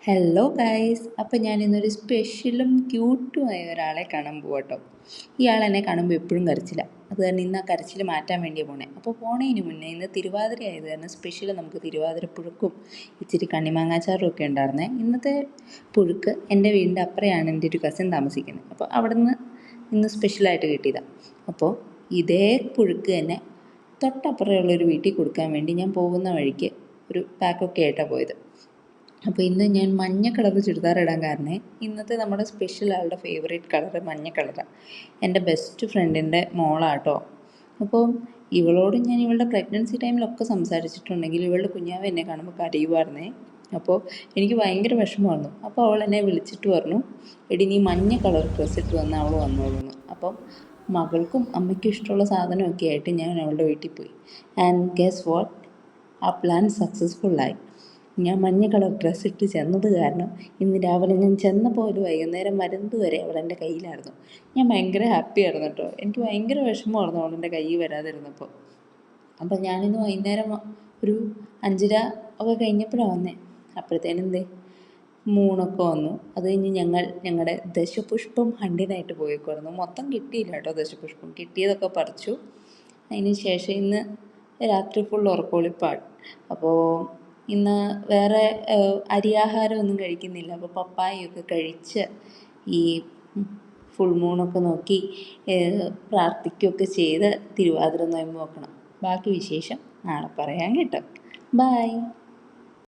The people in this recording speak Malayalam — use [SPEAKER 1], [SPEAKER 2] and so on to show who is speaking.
[SPEAKER 1] ഹലോ ഗൈസ്, അപ്പോൾ ഞാൻ ഇന്നൊരു സ്പെഷ്യലും ക്യൂട്ടുമായ ഒരാളെ കാണാൻ പോകട്ടോ. ഇയാൾ എന്നെ കാണുമ്പോൾ എപ്പോഴും കരച്ചില്ല. അത് കാരണം ഇന്ന് ആ കരച്ചിൽ മാറ്റാൻ വേണ്ടിയാണ് പോണേ. അപ്പോൾ പോണതിന് മുന്നേ ഇന്ന് തിരുവാതിര ആയത് കാരണം സ്പെഷ്യൽ നമുക്ക് തിരുവാതിര പുഴുക്കും ഇച്ചിരി കണ്ണിമാങ്ങാച്ചാറും ഒക്കെ ഉണ്ടായിരുന്നേ. ഇന്നത്തെ പുഴുക്ക് എൻ്റെ വീടിൻ്റെ അപ്പുറയാണ് എൻ്റെ ഒരു കസിൻ താമസിക്കുന്നത്. അപ്പോൾ അവിടെ നിന്ന് ഇന്ന് സ്പെഷ്യലായിട്ട് കിട്ടിയതാണ്. അപ്പോൾ ഇതേ പുഴുക്ക് തന്നെ തൊട്ടപ്പുറമുള്ളൊരു വീട്ടിൽ കൊടുക്കാൻ വേണ്ടി ഞാൻ പോകുന്ന വഴിക്ക് ഒരു പാക്കൊക്കെ ആയിട്ടാണ് പോയത്. അപ്പോൾ ഇന്ന് ഞാൻ മഞ്ഞ കളർ ചുരിദാർ ഇടാൻ കാരണം ഇന്നത്തെ നമ്മുടെ സ്പെഷ്യൽ ആളുടെ ഫേവറേറ്റ് കളർ മഞ്ഞ കളറാണ്. എൻ്റെ ബെസ്റ്റ് ഫ്രണ്ടിൻ്റെ മോളാട്ടോ. അപ്പോൾ ഇവളോട് ഞാൻ ഇവളുടെ പ്രഗ്നൻസി ടൈമിലൊക്കെ സംസാരിച്ചിട്ടുണ്ടെങ്കിൽ ഇവളുടെ കുഞ്ഞാവ് എന്നെ കാണുമ്പോൾ കരയുമായിരുന്നേ. അപ്പോൾ എനിക്ക് ഭയങ്കര വിഷമമായിരുന്നു. അപ്പോൾ അവൾ എന്നെ വിളിച്ചിട്ട് പറഞ്ഞു, എടി നീ മഞ്ഞ കളർ ഡ്രസ്സ് ഇട്ട് വന്ന് അവൾ വന്നോളൂന്ന്. അപ്പം മകൾക്കും അമ്മയ്ക്കും ഇഷ്ടമുള്ള സാധനമൊക്കെ ആയിട്ട് ഞാൻ അവളുടെ വീട്ടിൽ പോയി. ആൻഡ് ഗെസ് വാട്ട്, ആ പ്ലാൻ സക്സസ്ഫുള്ളായി. ഞാൻ മഞ്ഞ കളർ ഡ്രസ്സ് ഇട്ട് ചെന്നത് കാരണം ഇന്ന് രാവിലെ ഞാൻ ചെന്നപ്പോൾ ഒരു വൈകുന്നേരം വരുന്നത് വരെ അവളെൻ്റെ കയ്യിലായിരുന്നു. ഞാൻ ഭയങ്കര ഹാപ്പി ആയിരുന്നു കേട്ടോ. എനിക്ക് ഭയങ്കര വിഷമമായിരുന്നു അവളെൻ്റെ കയ്യിൽ വരാതിരുന്നപ്പോൾ. അപ്പം ഞാനിന്ന് വൈകുന്നേരം ഒരു 5:30 ഒക്കെ കഴിഞ്ഞപ്പോഴാണ് വന്നേ. അപ്പോഴത്തേനെന്തേ മൂണൊക്കെ വന്നു. അത് കഴിഞ്ഞ് ഞങ്ങളുടെ ദശപുഷ്പം ഹണ്ടിനായിട്ട് പോയേക്കുമായിരുന്നു. മൊത്തം കിട്ടിയില്ല കേട്ടോ ദശപുഷ്പം, കിട്ടിയതൊക്കെ പറിച്ചു. അതിന് ശേഷം ഇന്ന് രാത്രി ഫുൾ ഉറക്കോളിപ്പാട്. അപ്പോൾ ഇന്ന് വേറെ അരിയാഹാരമൊന്നും കഴിക്കുന്നില്ല. അപ്പോൾ പപ്പായൊക്കെ കഴിച്ച് ഈ ഫുൾ മൂണൊക്കെ നോക്കി പ്രാർത്ഥിക്കുകയൊക്കെ ചെയ്ത് തിരുവാതിര നോയമ്പ് നോക്കണം. ബാക്കി വിശേഷം നാളെ പറയാം കേട്ടോ. ബൈ.